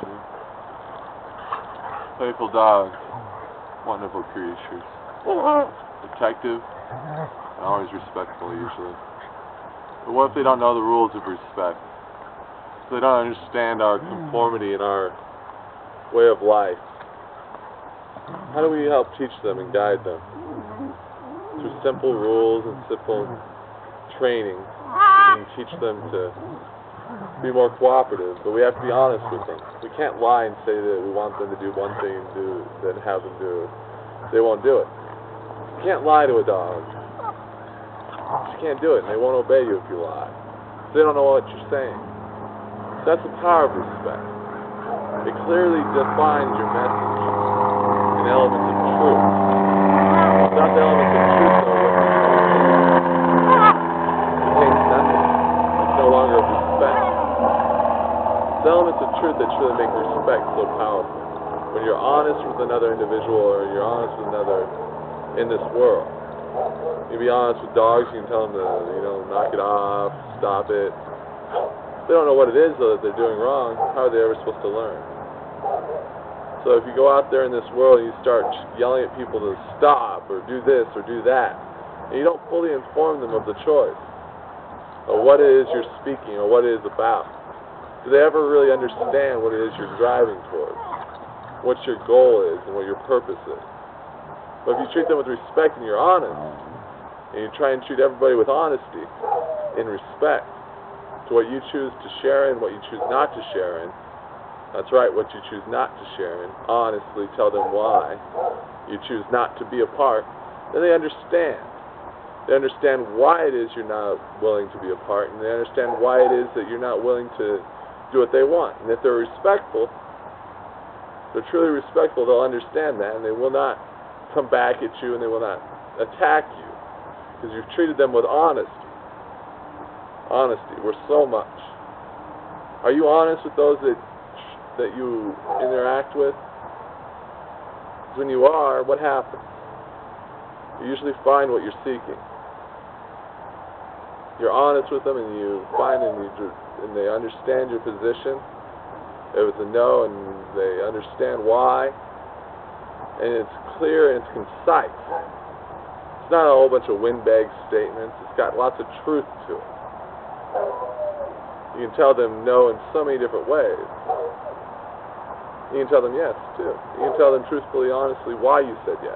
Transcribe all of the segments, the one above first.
actually. Playful dogs, wonderful creatures. Protective, and always respectful usually. But what if they don't know the rules of respect? If they don't understand our conformity and our way of life? How do we help teach them and guide them? Through simple rules and simple training, we can teach them to be more cooperative, but we have to be honest with them. We can't lie and say that we want them to do one thing and then have them do it. They won't do it. You can't lie to a dog. You can't do it, and they won't obey you if you lie. They don't know what you're saying. That's the power of respect. It clearly defines your message in elements of truth. Without the elements of truth, though, it contains nothing. It's no longer respect. It's elements of truth that truly make respect so powerful. When you're honest with another individual, or you're honest with another in this world. You can be honest with dogs, you can tell them to, knock it off, stop it. If they don't know what it is, though, that they're doing wrong, how are they ever supposed to learn? So if you go out there in this world and you start yelling at people to stop, or do this, or do that, and you don't fully inform them of the choice, or what it is you're speaking, or what it is about, do they ever really understand what it is you're driving towards? What your goal is, and what your purpose is? But if you treat them with respect and you're honest, and you try and treat everybody with honesty, in respect, to what you choose to share in, what you choose not to share in, that's right, what you choose not to share in, honestly tell them why you choose not to be a part, then they understand. They understand why it is you're not willing to be a part, and they understand why it is that you're not willing to do what they want. And if they're respectful, they're truly respectful, they'll understand that, and they will not come back at you, and they will not attack you, because you've treated them with honesty. Honesty, worth so much. Are you honest with those that you interact with? Because when you are, what happens? You usually find what you're seeking. You're honest with them, and you find and they understand your position. If it's a no, and they understand why, and it's clear and it's concise. It's not a whole bunch of windbag statements. It's got lots of truth to it. You can tell them no in so many different ways. You can tell them yes, too. You can tell them truthfully, honestly, why you said yes.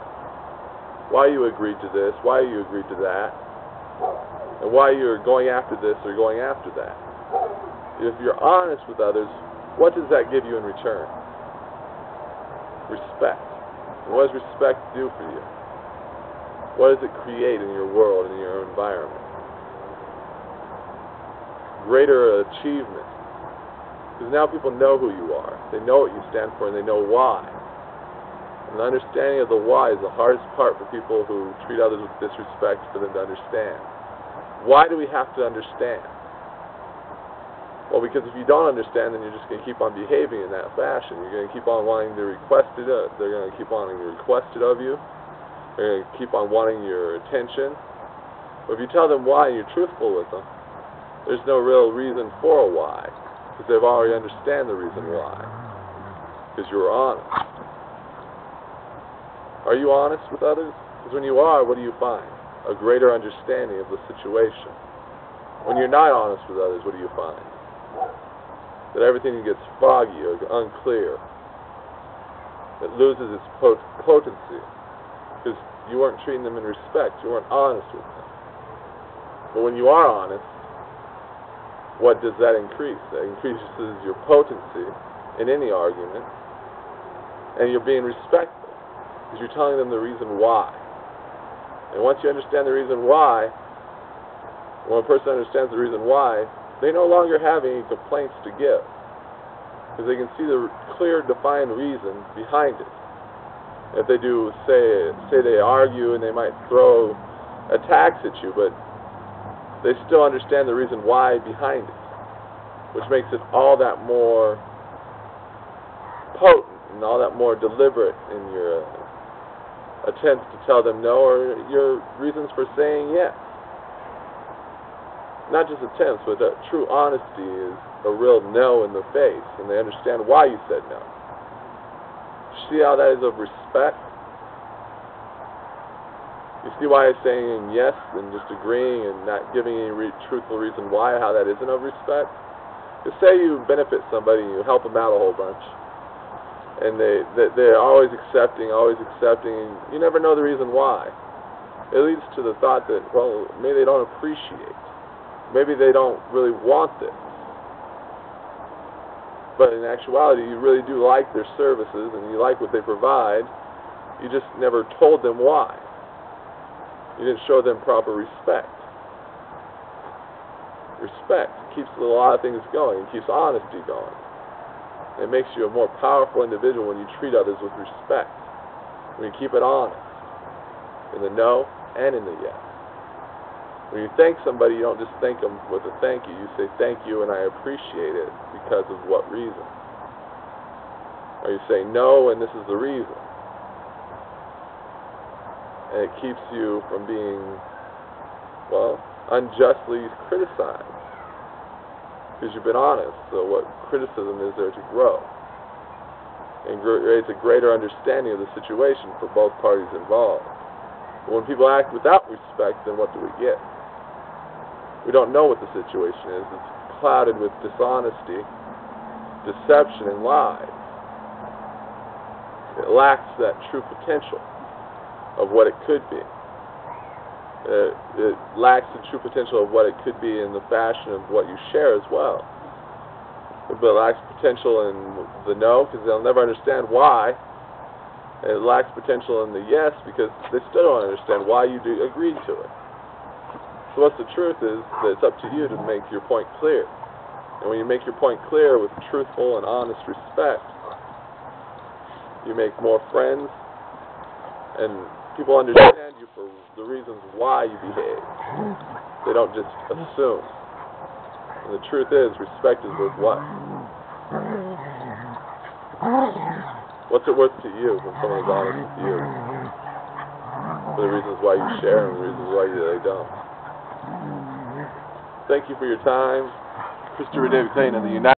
Why you agreed to this, why you agreed to that, and why you're going after this or going after that. If you're honest with others, what does that give you in return? Respect. And what does respect do for you? What does it create in your world, in your environment? Greater achievement. Because now people know who you are. They know what you stand for, and they know why. And the understanding of the why is the hardest part for people who treat others with disrespect, for them to understand. Why do we have to understand? Well, because if you don't understand, then you're just going to keep on behaving in that fashion. You're going to keep on wanting to request it. They're going to keep wanting to request it of you. They're going to keep on wanting your attention. But if you tell them why and you're truthful with them, there's no real reason for a why, because they've already understand the reason why, because you're honest. Are you honest with others? Because when you are, what do you find? A greater understanding of the situation. When you're not honest with others, what do you find? That everything gets foggy or unclear. It loses its potency, because you weren't treating them in respect. You weren't honest with them. But when you are honest, what does that increase? That increases your potency in any argument, and you're being respectful, because you're telling them the reason why. And once you understand the reason why, when a person understands the reason why, they no longer have any complaints to give, because they can see the clear, defined reason behind it. If they do, say they argue, and they might throw attacks at you, but they still understand the reason why behind it, which makes it all that more potent and all that more deliberate in your attempts to tell them no, or your reasons for saying yes. not just attempts, but that true honesty is a real no in the face, and they understand why you said no. See how that is of respect? You see why I'm saying yes and just agreeing and not giving any truthful reason why, how that isn't of respect? Just say you benefit somebody and you help them out a whole bunch, and they're always accepting, and you never know the reason why. It leads to the thought that, well, maybe they don't appreciate. Maybe they don't really want this. But in actuality, you really do like their services and you like what they provide. You just never told them why. You didn't show them proper respect. Respect keeps a lot of things going. It keeps honesty going. It makes you a more powerful individual when you treat others with respect. When you keep it honest. In the no and in the yes. When you thank somebody, you don't just thank them with a thank you. You say thank you and I appreciate it because of what reason? Or you say no and this is the reason. And it keeps you from being, well, unjustly criticized. Because you've been honest. So what criticism is there to grow? And creates a greater understanding of the situation for both parties involved. But when people act without respect, then what do we get? We don't know what the situation is. It's clouded with dishonesty, deception, and lies. It lacks that true potential of what it could be. It lacks the true potential of what it could be in the fashion of what you share as well. But it lacks potential in the no, because they'll never understand why. And it lacks potential in the yes, because they still don't understand why you agreed to it. So what's the truth is that it's up to you to make your point clear. And when you make your point clear with truthful and honest respect, you make more friends, and people understand you for the reasons why you behave. They don't just assume. And the truth is, respect is worth what? What's it worth to you when someone is honest with you? For the reasons why you share and the reasons why they don't. Thank you for your time. Christopher David Clayton of the United